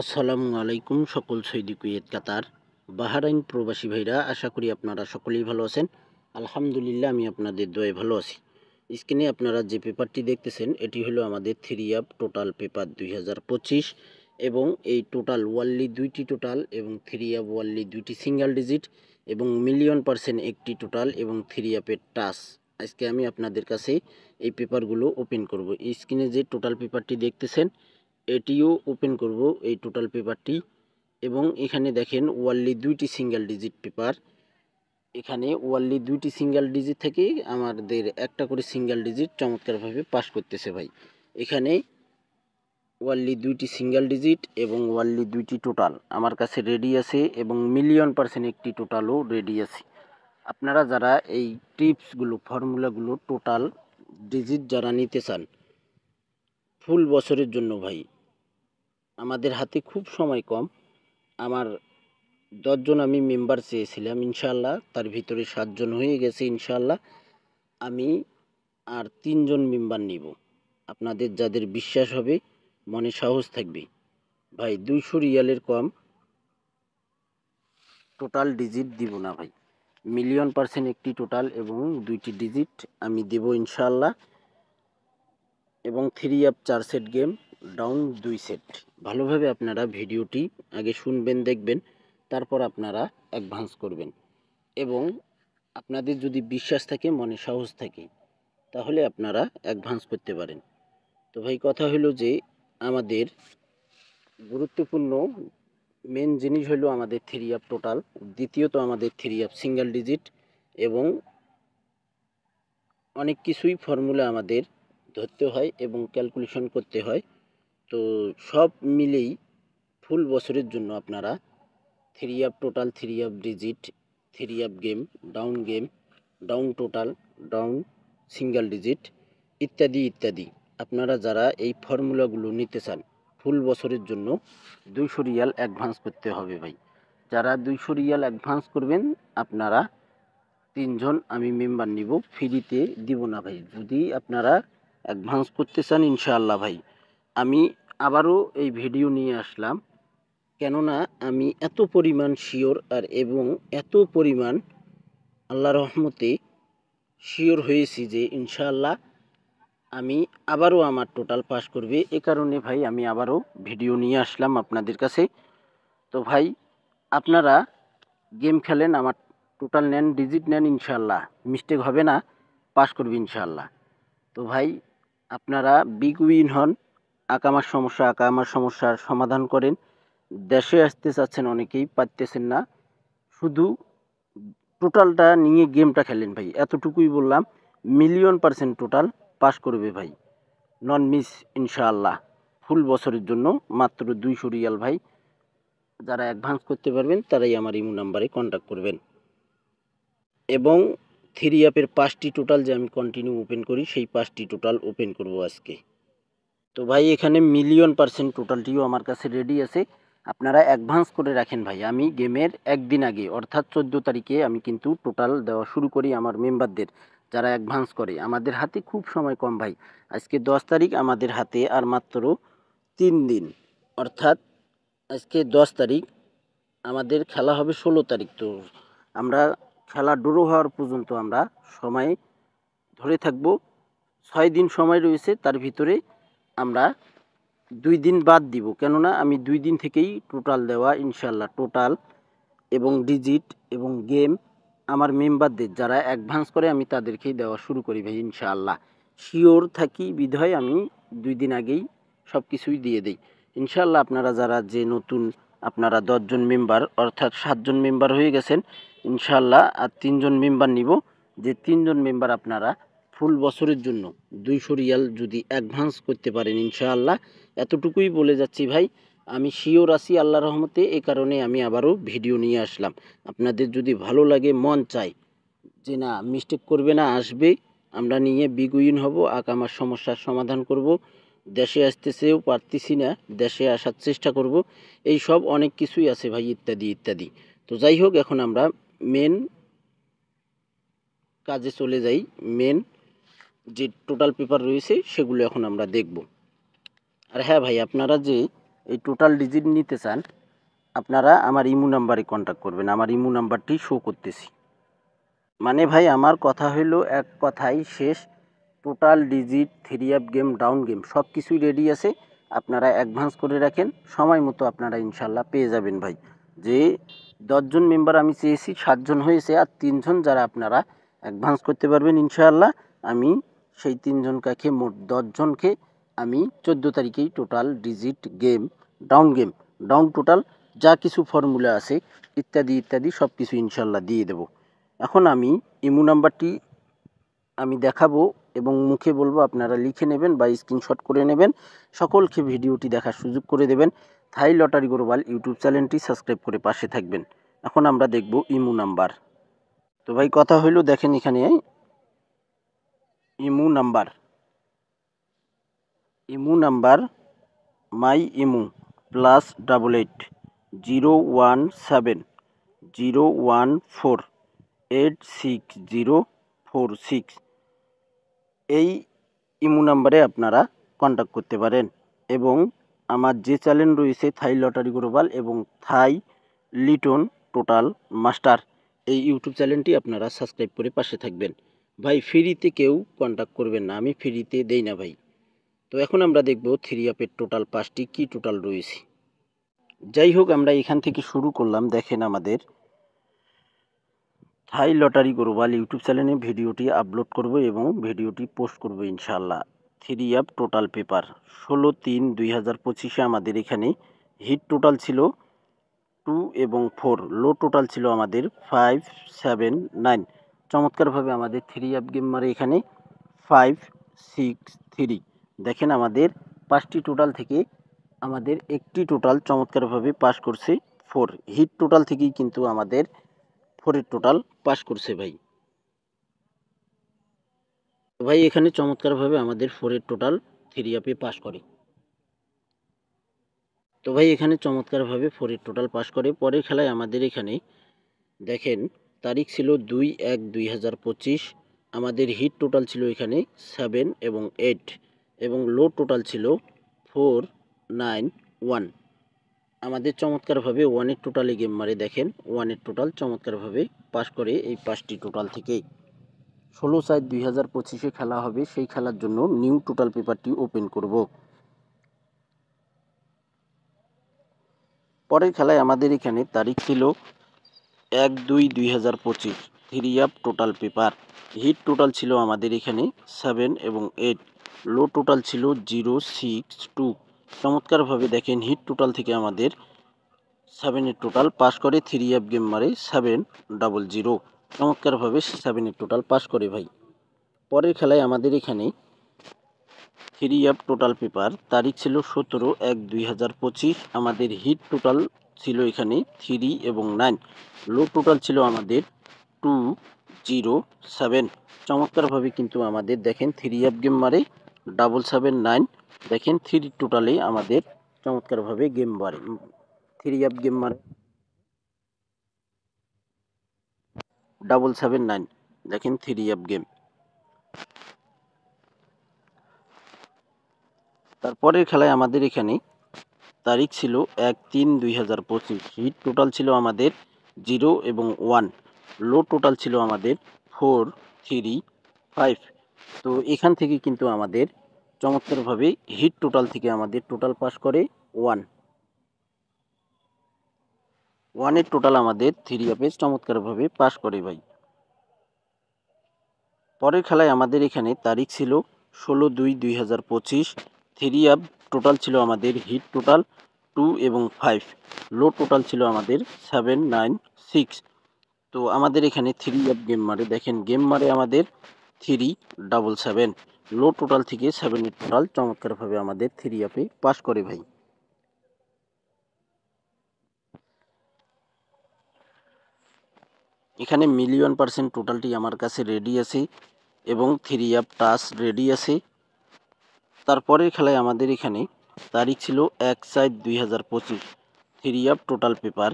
আসসালামু আলাইকুম সকল সৌদি কুয়েত কাতার বাহরাইন প্রবাসী ভাইরা, আশা করি আপনারা সকলেই ভালো আছেন। আলহামদুলিল্লাহ, আমি আপনাদের দোয়ায় ভালো আছি। স্ক্রিনে আপনারা যে পেপারটি দেখতেছেন এটি হলো আমাদের 3 আপ টোটাল পেপার 2025 এবং এই টোটাল ওয়ানলি দুইটি টোটাল এবং 3 আপ ওয়ানলি দুইটি সিঙ্গেল ডিজিট এবং মিলিয়ন% একটি টোটাল এবং 3 আপের টাচ। আজকে আমি আপনাদের কাছে এই পেপারগুলো ওপেন করব। স্ক্রিনে যে টোটাল পেপারটি দেখতেছেন এটিও ওপেন করব, এই টোটাল পেপারটি। এবং এখানে দেখেন ওয়ানলি দুইটি সিঙ্গেল ডিজিট পেপার। এখানে ওয়ানলি দুইটি সিঙ্গেল ডিজিট থেকে আমাদের একটা করে সিঙ্গেল ডিজিট চমৎকারভাবে পাস করতেছে ভাই। এখানে ওয়ানলি দুইটি সিঙ্গেল ডিজিট এবং ওয়ানলি দুইটি টোটাল আমার কাছে রেডি আছে এবং মিলিয়ন% একটি টোটালও রেডি আছে। আপনারা যারা এই টিপসগুলো ফর্মুলাগুলো টোটাল ডিজিট যারা নিতে চান ফুল বছরের জন্য ভাই, আমাদের হাতে খুব সময় কম। আমার 10 জন আমি মেম্বার চেয়েছিলাম, ইনশাআল্লাহ তার ভিতরে 7 জন হয়ে গেছে। ইনশাআল্লাহ আমি আর 3 জন মেম্বার নিব। আপনাদের যাদের বিশ্বাস হবে, মনে সাহস থাকবে ভাই, 200 রিয়ালের কম টোটাল ডিজিট দিব না ভাই। মিলিয়ন% একটি টোটাল এবং দুইটি ডিজিট আমি দেব ইনশাআল্লাহ। এবং 3 up 4 set game, down 2 set. ভালোভাবে আপনারা ভিডিওটি আগে শুনবেন, দেখবেন, তারপর আপনারা অ্যাডভান্স করবেন। এবং আপনাদের যদি বিশ্বাস থাকে, মনে সাহস থাকে, তাহলে আপনারা অ্যাডভান্স করতে পারেন। তো ভাই কথা হলো যে আমাদের গুরুত্বপূর্ণ মেন জিনিস হলো আমাদের 3 আপ টোটাল, দ্বিতীয়ত আমাদের 3 আপ সিঙ্গেল ডিজিট এবং অনেক কিছুই ফর্মুলা আমাদের ধরতে হয় এবং ক্যালকুলেশন করতে হয়। তো সব মিলেই ফুল বছরের জন্য আপনারা 3 up total, 3 up digit, 3 up game, down total, down single digit ইত্যাদি ইত্যাদি, আপনারা যারা এই ফর্মুলাগুলো নিতে চান ফুল বছরের জন্য 200 রিয়াল অ্যাডভান্স করতে হবে ভাই। যারা 200 রিয়াল অ্যাডভান্স করবেন, আপনারা 3 জন আমি মেম্বার নিব, ফ্রিতে দিব না ভাই। যদি আপনারা অ্যাডভান্স করতে চান, ইনশাআল্লাহ ভাই আমি আবারও এই ভিডিও নিয়ে আসলাম, কেননা আমি এত পরিমাণ শিওর আর এবং এত পরিমাণ আল্লাহর রহমতে শিওর হয়েছি যে ইনশাআল্লাহ আমি আবারও আমার টোটাল পাস করবে। এ কারণে ভাই আমি আবারও ভিডিও নিয়ে আসলাম আপনাদের কাছে। তো ভাই আপনারা গেম খেলেন, আমার টোটাল নেন, ডিজিট নেন, ইনশাআল্লাহ মিস্টেক হবে না, পাস করবে ইনশাআল্লাহ। তো ভাই আপনারা বিগ উইন হন, আকামার সমস্যার সমাধান করেন। দেশে আসতে চাচ্ছেন অনেকেই, পারতেছেন না, শুধু টোটালটা নিয়ে গেমটা খেলেন ভাই, এতটুকুই বললাম। মিলিয়ন% টোটাল পাস করবে ভাই, নন মিস ইনশাআল্লাহ। ফুল বছরের জন্য মাত্র 200 রিয়াল ভাই। যারা অ্যাডভান্স করতে পারবেন তারাই আমার ইমো নাম্বারে কন্ট্যাক্ট করবেন। এবং 3 আপের 5টি টোটাল যে আমি কন্টিনিউ ওপেন করি, সেই 5টি টোটাল ওপেন করব আজকে। তো ভাই এখানে মিলিয়ন% টোটালটিও আমার কাছে রেডি আছে। আপনারা অ্যাডভান্স করে রাখেন ভাই। আমি গেমের একদিন আগে অর্থাৎ 14 তারিখে আমি কিন্তু টোটাল দেওয়া শুরু করি আমার মেম্বারদের, যারা অ্যাডভান্স করে। আমাদের হাতে খুব সময় কম ভাই, আজকে 10 তারিখ, আমাদের হাতে আর মাত্র 3 দিন, অর্থাৎ আজকে 10 তারিখ, আমাদের খেলা হবে 16 তারিখ। তো আমরা খেলা শুরু হওয়ার পর্যন্ত আমরা সময় ধরে থাকবো। 6 দিন সময় রয়েছে, তার ভিতরে আমরা 2 দিন বাদ দিব, কেননা আমি 2 দিন থেকেই টোটাল দেওয়া ইনশাআল্লাহ, টোটাল এবং ডিজিট এবং গেম আমার মেম্বারদের যারা অ্যাডভান্স করে আমি তাদেরকেই দেওয়া শুরু করি ভাই ইনশাআল্লাহ। শিওর থাকি বিধায় আমি 2 দিন আগেই সব কিছুই দিয়ে দেই ইনশাআল্লাহ। আপনারা যারা যে নতুন, আপনারা 10 জন মেম্বার অর্থাৎ 7 জন মেম্বার হয়ে গেছেন ইনশাআল্লাহ, আর 3 জন মেম্বার নিব। যে 3 জন মেম্বার আপনারা ফুল বছরের জন্য 200 রিয়াল যদি অ্যাডভান্স করতে পারেন ইনশাআল্লাহ, এতটুকুই বলে যাচ্ছি ভাই। আমি শিওর আছি আল্লাহর রহমতে, এ কারণে আমি আবারও ভিডিও নিয়ে আসলাম। আপনাদের যদি ভালো লাগে, মন চায় যে না মিস্টেক করবে না, আসবে, আমরা নিয়ে বিগ উইন হব, আকামার সমস্যার সমাধান করব, দেশে আসতেছেও পারতেছি না, দেশে আসার চেষ্টা করব, এই সব অনেক কিছুই আছে ভাই, ইত্যাদি ইত্যাদি। তো যাই হোক, এখন আমরা মেন কাজে চলে যাই। মেন যে টোটাল পেপার রয়েছে সেগুলো এখন আমরা দেখব। আর হ্যাঁ ভাই, আপনারা যে এই টোটাল ডিজিট নিতে চান আপনারা আমার ইমো নাম্বারে কন্ট্যাক্ট করবেন। আমার ইমো নাম্বারটি শো করতেছি। মানে ভাই আমার কথা হইল এক কথাই শেষ, total digit, three up game, down game সব কিছুই রেডি আছে। আপনারা অ্যাডভান্স করে রাখেন, সময় মতো আপনারা ইনশাল্লাহ পেয়ে যাবেন ভাই। যে 10 জন মেম্বার আমি চেয়েছি 7 জন হয়েছে, আর 3 জন যারা আপনারা অ্যাডভান্স করতে পারবেন ইনশাআল্লাহ, আমি সেই 3 জনকে মোট 10 জনকে আমি 14 তারিখেই total digit game, down total যা কিছু ফর্মুলা আছে ইত্যাদি ইত্যাদি সব কিছু ইনশাল্লাহ দিয়ে দেব। এখন আমি ইমো নাম্বারটি আমি দেখাবো এবং মুখে বলবো, আপনারা লিখে নেবেন বা স্ক্রিনশট করে নেবেন। সকলকে ভিডিওটি দেখার সুযোগ করে দেবেন। থাই লটারি গ্লোবাল ইউটিউব চ্যানেলটি সাবস্ক্রাইব করে পাশে থাকবেন। এখন আমরা দেখব ইমো নাম্বার। তো ভাই কথা হইল, দেখেন এখানে ইমো নাম্বার মাই ইমো +81701486046 এই ইমো নাম্বারে আপনারা কন্ট্যাক্ট করতে পারেন। এবং আমার যে চ্যানেল রয়েছে থাই লটারি গ্লোবাল এবং থাই লিটন টোটাল মাস্টার, এই ইউটিউব চ্যানেলটি আপনারা সাবস্ক্রাইব করে পাশে থাকবেন। ভাই ফ্রিতে কেউ কন্ট্যাক্ট করবেন না, আমি ফ্রিতে দেই না ভাই। তো এখন আমরা দেখব থ্রি আপের টোটাল 5টি কি টোটাল রয়েছে। যাই হোক, আমরা এখান থেকে শুরু করলাম। দেখেন আমাদের থাই লটারি গ্লোবাল ইউটিউব চ্যানেলে ভিডিওটি আপলোড করব এবং ভিডিওটি পোস্ট করব ইনশাআল্লাহ। থ্রি আপ টোটাল পেপার 16/3/2025 আমাদের এখানে হিট টোটাল ছিল 2 এবং 4, লো টোটাল ছিল আমাদের 5, 7, 9। চমৎকারভাবে আমাদের থ্রি আপ গেম মারে এখানে 5, 6, 3। দেখেন আমাদের 5টি টোটাল থেকে আমাদের একটি টোটাল চমৎকারভাবে পাস করছে 4। হিট টোটাল থেকেই কিন্তু আমাদের 4-এর টোটাল পাস করছে ভাই। তো ভাই এখানে চমৎকারভাবে আমাদের 4-এর টোটাল থ্রি আপে পাস করে। তো ভাই এখানে চমৎকারভাবে 4-এর টোটাল পাস করে। পরের খেলায় আমাদের এখানে দেখেন তারিখ ছিল 2/1/2025। আমাদের হিট টোটাল ছিল এখানে 7 এবং 8 এবং লো টোটাল ছিল 4, 9, 1। আমাদের চমৎকারভাবে 1-এর টোটালে গেম মারে। দেখেন 1-এর টোটাল চমৎকারভাবে পাস করে এই 5টি টোটাল থেকেই। 16/7/2025 খেলা হবে, সেই খেলার জন্য নিউ টোটাল পেপারটি ওপেন করব। পরের খেলায় আমাদের এখানে তারিখ ছিল 1/2/2025। Three up total paper hit total ছিল আমাদের এখানে 7 এবং 8, লো টোটাল ছিল 0, 6, 2। চমৎকারভাবে দেখেন হিট টোটাল থেকে আমাদের 7-এর টোটাল পাস করে। থ্রি আপ গেম মারে 700। চমৎকারভাবে 7-এর টোটাল পাস করে ভাই। পরের খেলায় আমাদের এখানে থ্রি আপ টোটাল পেপার তারিখ ছিল 17/1/2025। আমাদের হিট টোটাল ছিল এখানে 3 এবং 9, লো টোটাল ছিল আমাদের 2, 0, 7। চমৎকারভাবে কিন্তু আমাদের দেখেন থ্রি আপ গেম মারে 779। দেখেন 3 টোটালে আমাদের চমৎকারভাবে গেম মারে, থ্রি আপ গেম মারে 779। দেখেন থ্রি আপ গেম। তারপরের খেলায় আমাদের এখানে তারিখ ছিল 1/3/2025। হিট টোটাল ছিল আমাদের 0 এবং 1, লো টোটাল ছিল আমাদের 4, 3, 5। তো এখান থেকে কিন্তু আমাদের চমৎকারভাবে হিট টোটাল থেকে আমাদের টোটাল পাস করে 1-এর টোটাল আমাদের থ্রি আপে চমৎকারভাবে পাস করে ভাই। পরের খেলায় আমাদের এখানে তারিখ ছিল 16/2/2025। থ্রি আপ টোটাল ছিল আমাদের হিট টোটাল 2 এবং 5, লো টোটাল ছিল আমাদের 7, 9, 6। তো আমাদের এখানে থ্রি আপ গেম মারে। দেখেন গেম মারে আমাদের 377, লো টোটাল থেকে 7-এর টোটাল চমৎকারভাবে আমাদের থ্রি আপে পাস করে ভাই। এখানে 1,000,000% টোটালটি আমার কাছে রেডি আছে এবং থ্রি আপ টাচ রেডি আছে। তারপরের খেলায় আমাদের এখানে তারিখ ছিল 1/4/2025। Three up total paper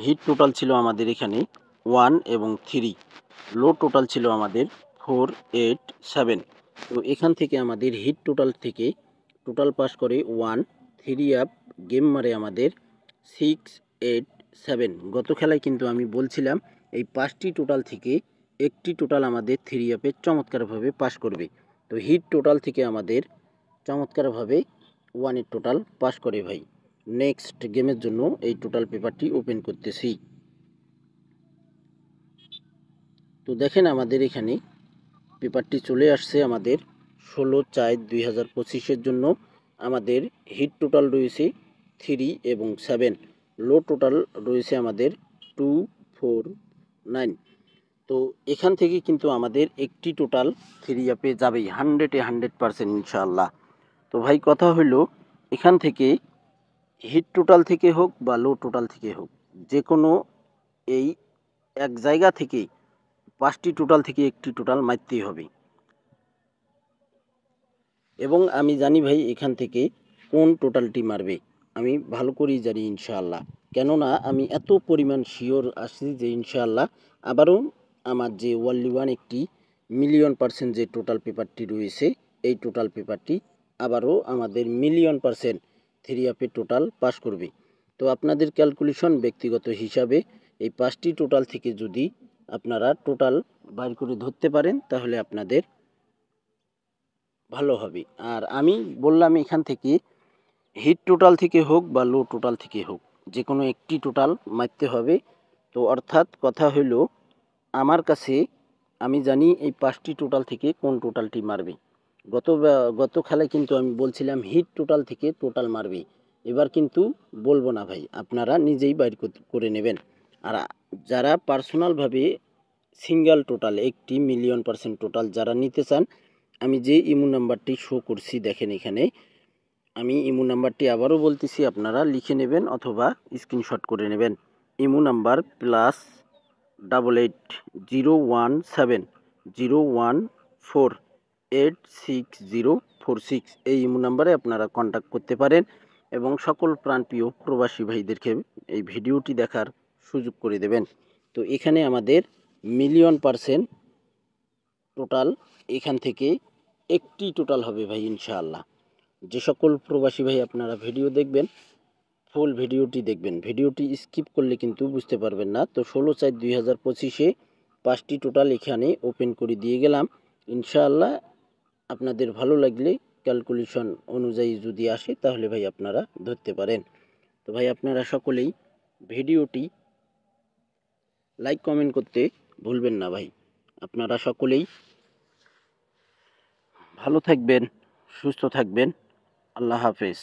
hit total ছিল আমাদের এখানে 1 এবং 3, লো টোটাল ছিল আমাদের 4, 8, 7। তো এখান থেকে আমাদের হিট টোটাল থেকে টোটাল পাস করে 1। থ্রি আপ গেম মারে আমাদের 6, 8, 7। গত খেলায় কিন্তু আমি বলছিলাম এই 5টি টোটাল থেকে একটি টোটাল আমাদের 3 চমৎকারভাবে পাস করবে। তো হিট টোটাল থেকে আমাদের চমৎকারভাবে 1 টোটাল পাস করে ভাই। নেক্সট গেমের জন্য এই টোটাল পেপারটি ওপেন করতেছি। তো দেখেন আমাদের এখানে পেপারটি চলে আসছে আমাদের 16/4/2025 জন্য। আমাদের হিট টোটাল রয়েছে 3 এবং 7, লো টোটাল রয়েছে আমাদের 2, 4, 9। তো এখান থেকে কিন্তু আমাদের একটি টোটাল 3 যাবেই 100% ইনশাআল্লাহ। তো ভাই কথা হইল, এখান থেকে হিট টোটাল থেকে হোক বা লো টোটাল থেকে হোক, যে কোনো এই এক জায়গা থেকে 5টি টোটাল থেকে একটি টোটাল মারতেই হবে। এবং আমি জানি ভাই এখান থেকে কোন টোটালটি মারবে, আমি ভালো করেই জানি ইনশাআল্লাহ। কেননা আমি এত পরিমাণ শিওর আছি যে ইনশাআল্লাহ আবারও আমার যে ওয়ানলি ওয়ান একটি মিলিয়ন% যে টোটাল পেপারটি রয়েছে, এই টোটাল পেপারটি আবারও আমাদের মিলিয়ন% 3 টোটাল পাস করবে। তো আপনাদের ক্যালকুলেশন ব্যক্তিগত হিসাবে এই 5টি টোটাল থেকে যদি আপনারা টোটাল বাইর করে ধরতে পারেন তাহলে আপনাদের ভালো হবে। আর আমি বললাম এখান থেকে হিট টোটাল থেকে হোক বা লো টোটাল থেকে হোক, যে কোনো একটি টোটাল মারতে হবে। তো অর্থাৎ কথা হইল, আমার কাছে আমি জানি এই 5টি টোটাল থেকে কোন টোটালটি মারবে। গত খেলায় কিন্তু আমি বলছিলাম হিট টোটাল থেকে টোটাল মারবে। এবার কিন্তু বলবো না ভাই, আপনারা নিজেই বাইর করে নেবেন। আর যারা পার্সোনালভাবে সিঙ্গেল টোটাল একটি মিলিয়ন% টোটাল যারা নিতে চান, আমি যে ইমো নাম্বারটি শো করছি দেখেন এখানে, আমি ইমো নাম্বারটি আবারও বলতেছি, আপনারা লিখে নেবেন অথবা স্ক্রিনশট করে নেবেন। ইমো নাম্বার +8817014866046, এই ইমো নাম্বারে আপনারা কন্ট্যাক্ট করতে পারেন এবং সকল প্রাণপ্রিয় প্রবাসী ভাইদেরকে এই ভিডিওটি দেখার সুযোগ করে দেবেন। তো এখানে আমাদের মিলিয়ন% টোটাল এখান থেকে একটি টোটাল হবে ভাই ইনশাআল্লাহ। যে সকল প্রবাসী ভাই আপনারা ভিডিও দেখবেন, ফুল ভিডিওটি দেখবেন, ভিডিওটি স্কিপ করলে কিন্তু বুঝতে পারবেন না। তো 16/4/2025 5টি টোটাল এখানে ওপেন করে দিয়ে গেলাম ইনশাআল্লাহ। আপনাদের ভালো লাগলে ক্যালকুলেশন অনুযায়ী যদি আসে তাহলে ভাই আপনারা ধরতে পারেন। তো ভাই আপনারা সকলেই ভিডিওটি লাইক কমেন্ট করতে ভুলবেন না ভাই। আপনারা সকলেই ভালো থাকবেন, সুস্থ থাকবেন। আল্লাহ হাফেজ।